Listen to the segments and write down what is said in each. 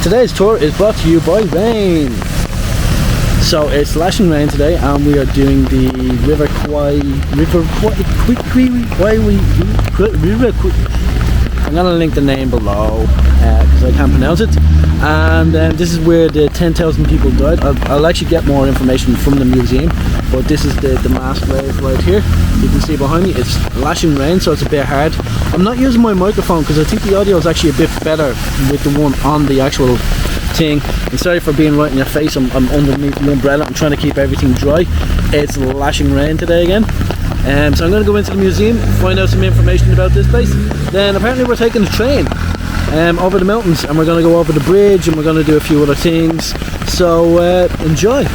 Today's tour is brought to you by rain. So it's lashing rain today, and we are doing the River Kwai. I'm gonna link the name below because I can't pronounce it. And this is where the 10,000 people died. I'll actually get more information from the museum, but this is the mass grave right here. You can see behind me, it's lashing rain, so it's a bit hard. I'm not using my microphone because I think the audio is actually a bit better with the one on the actual thing. And sorry for being right in your face, I'm underneath the umbrella. I'm trying to keep everything dry. It's lashing rain today again. So I'm going to go into the museum, find out some information about this place. Then apparently we're taking a train over the mountains, and we're going to go over the bridge, and we're going to do a few other things. So enjoy.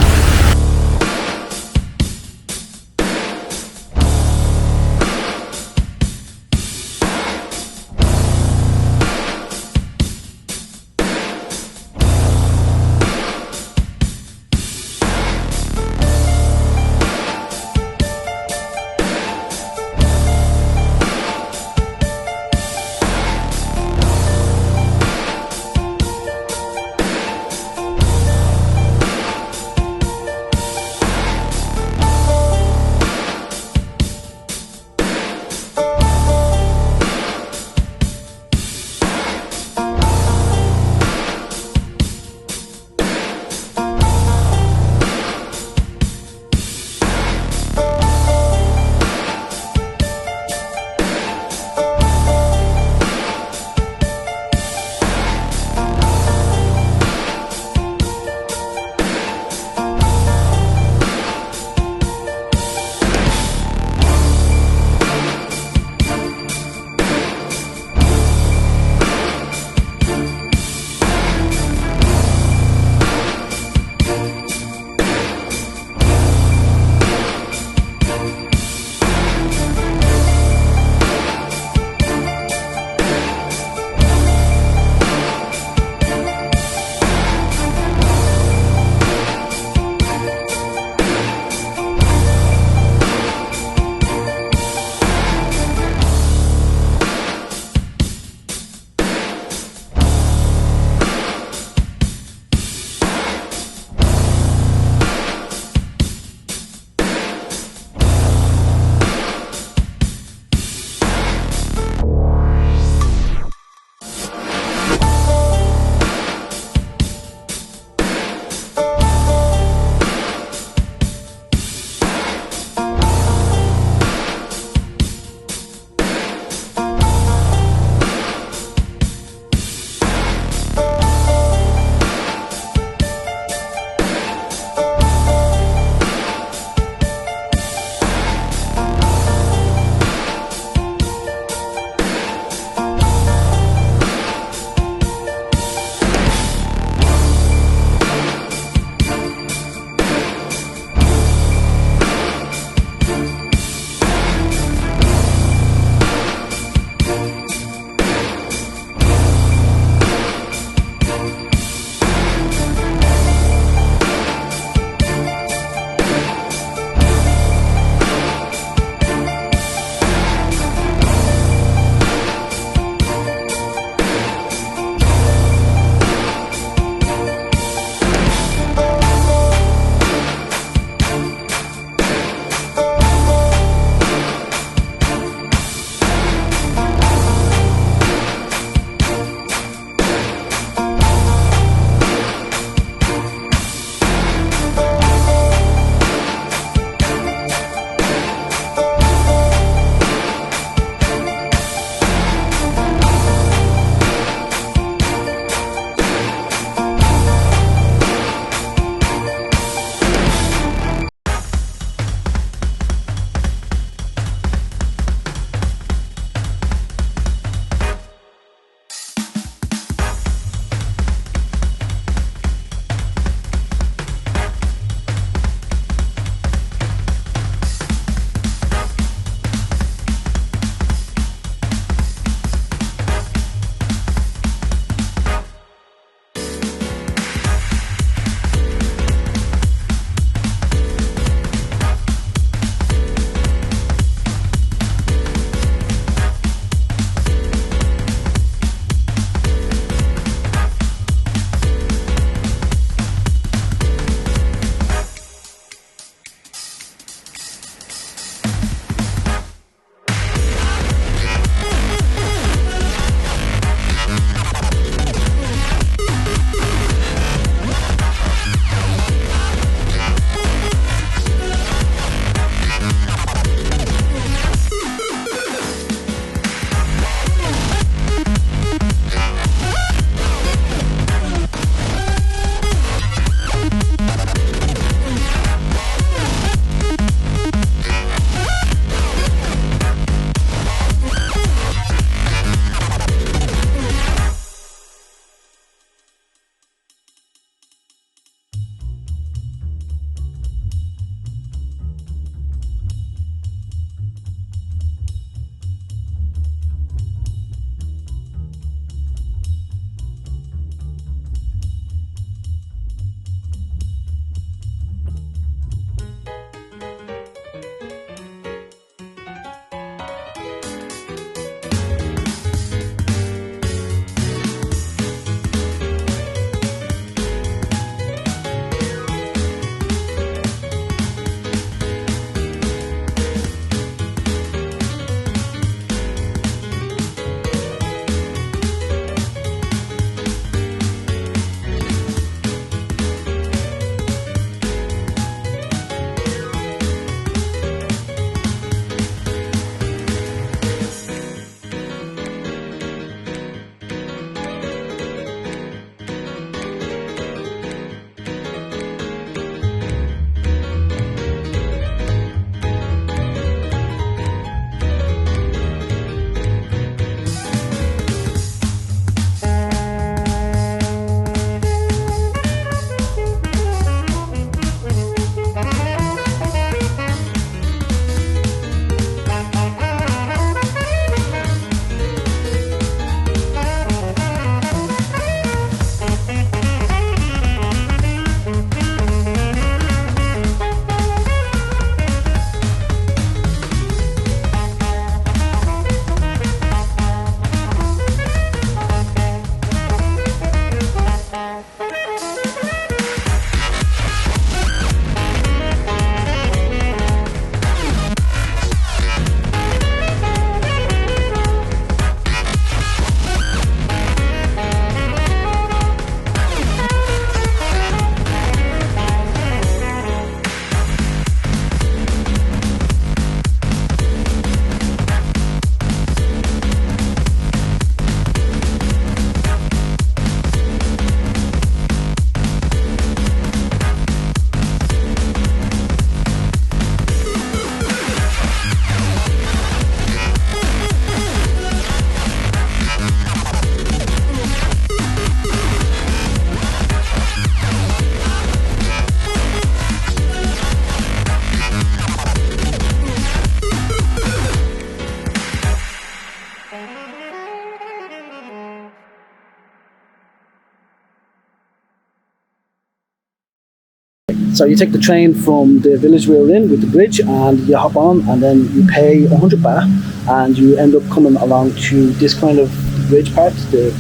So you take the train from the village we were in with the bridge, and you hop on, and then you pay 100 baht, and you end up coming along to this kind of bridge part, the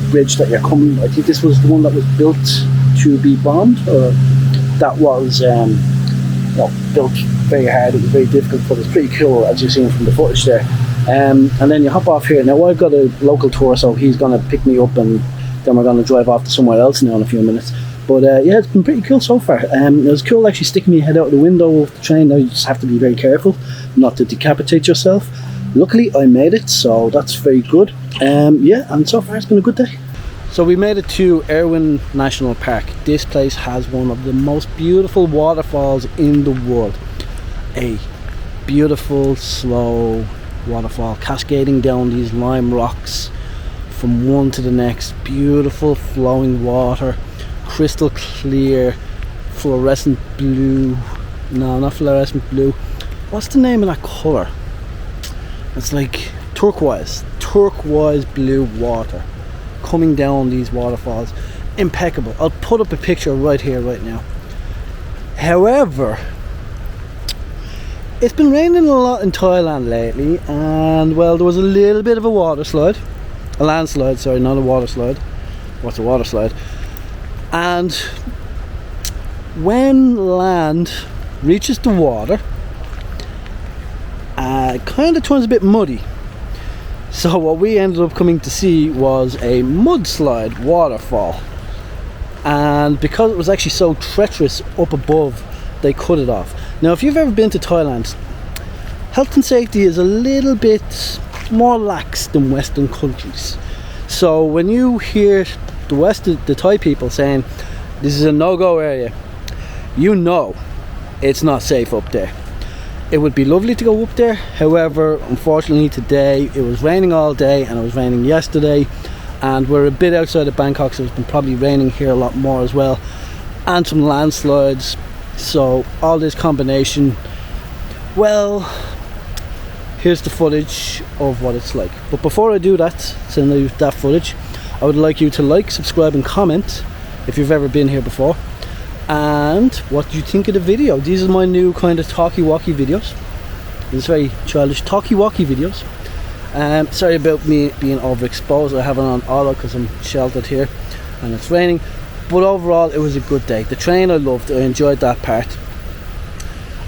bridge that you're coming. I think this was the one that was built to be bombed, or that was built very hard. It was very difficult, but it's pretty cool, as you've seen from the footage there. And then you hop off here. Now I've got a local tour, so he's going to pick me up, and then we're going to drive off to somewhere else now in a few minutes. But yeah, it's been pretty cool so far. It was cool actually sticking your head out the window of the train. Now you just have to be very careful not to decapitate yourself. Luckily I made it, so that's very good. Yeah, and so far it's been a good day. So we made it to Erwin National Park. This place has one of the most beautiful waterfalls in the world. A beautiful, slow waterfall cascading down these lime rocks from one to the next. Beautiful flowing water, crystal clear, fluorescent blue. No, not fluorescent blue. What's the name of that colour? It's like turquoise blue water coming down these waterfalls. Impeccable. I'll put up a picture right here right now. However, it's been raining a lot in Thailand lately, and well, there was a little bit of a landslide, sorry, not a water slide. What's a water slide? And when land reaches the water, it kind of turns a bit muddy. So what we ended up coming to see was a mudslide waterfall, and because it was actually so treacherous up above, they cut it off. Now if you've ever been to Thailand, health and safety is a little bit more lax than Western countries. So when you hear the Thai people saying this is a no-go area, you know it's not safe up there. It would be lovely to go up there. However, unfortunately today it was raining all day, and it was raining yesterday, and we're a bit outside of Bangkok, so it's been probably raining here a lot more as well, and some landslides. So all this combination, well, here's the footage of what it's like. But before I do that, send you that footage, I would like you to like, subscribe and comment if you've ever been here before, and what do you think of the video. These are my new kind of talkie-walkie videos. These very childish talkie-walkie videos. Sorry about me being overexposed. I have it on auto because I'm sheltered here and it's raining, but overall it was a good day. The train I loved, I enjoyed that part,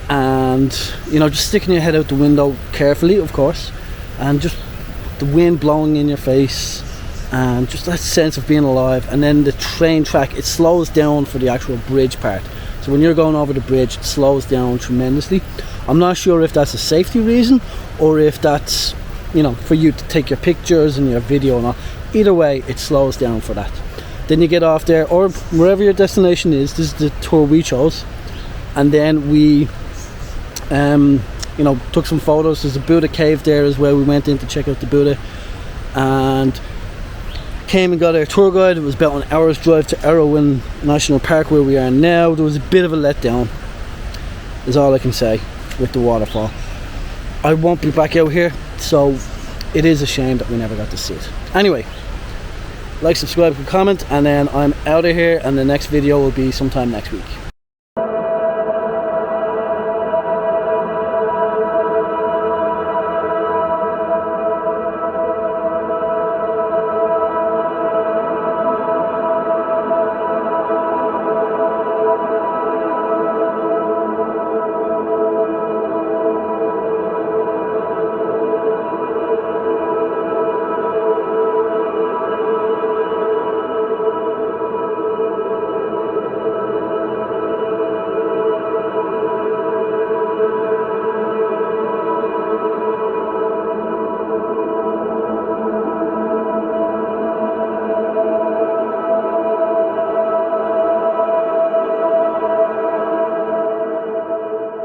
and you know, just sticking your head out the window carefully, of course, and just the wind blowing in your face, and just that sense of being alive. And then the train track, it slows down for the actual bridge part. So when you're going over the bridge, it slows down tremendously. I'm not sure if that's a safety reason, or if that's, you know, for you to take your pictures and your video and all. Either way, it slows down for that. Then you get off there, or wherever your destination is. This is the tour we chose, and then we you know, took some photos. There's a Buddha cave there as well. We went in to check out the Buddha, and came and got our tour guide. It was about an hour's drive to Erwin National Park, where we are now. There was a bit of a letdown, is all I can say, with the waterfall. I won't be back out here, so it is a shame that we never got to see it. Anyway, like, subscribe and comment, and then I'm out of here, and the next video will be sometime next week.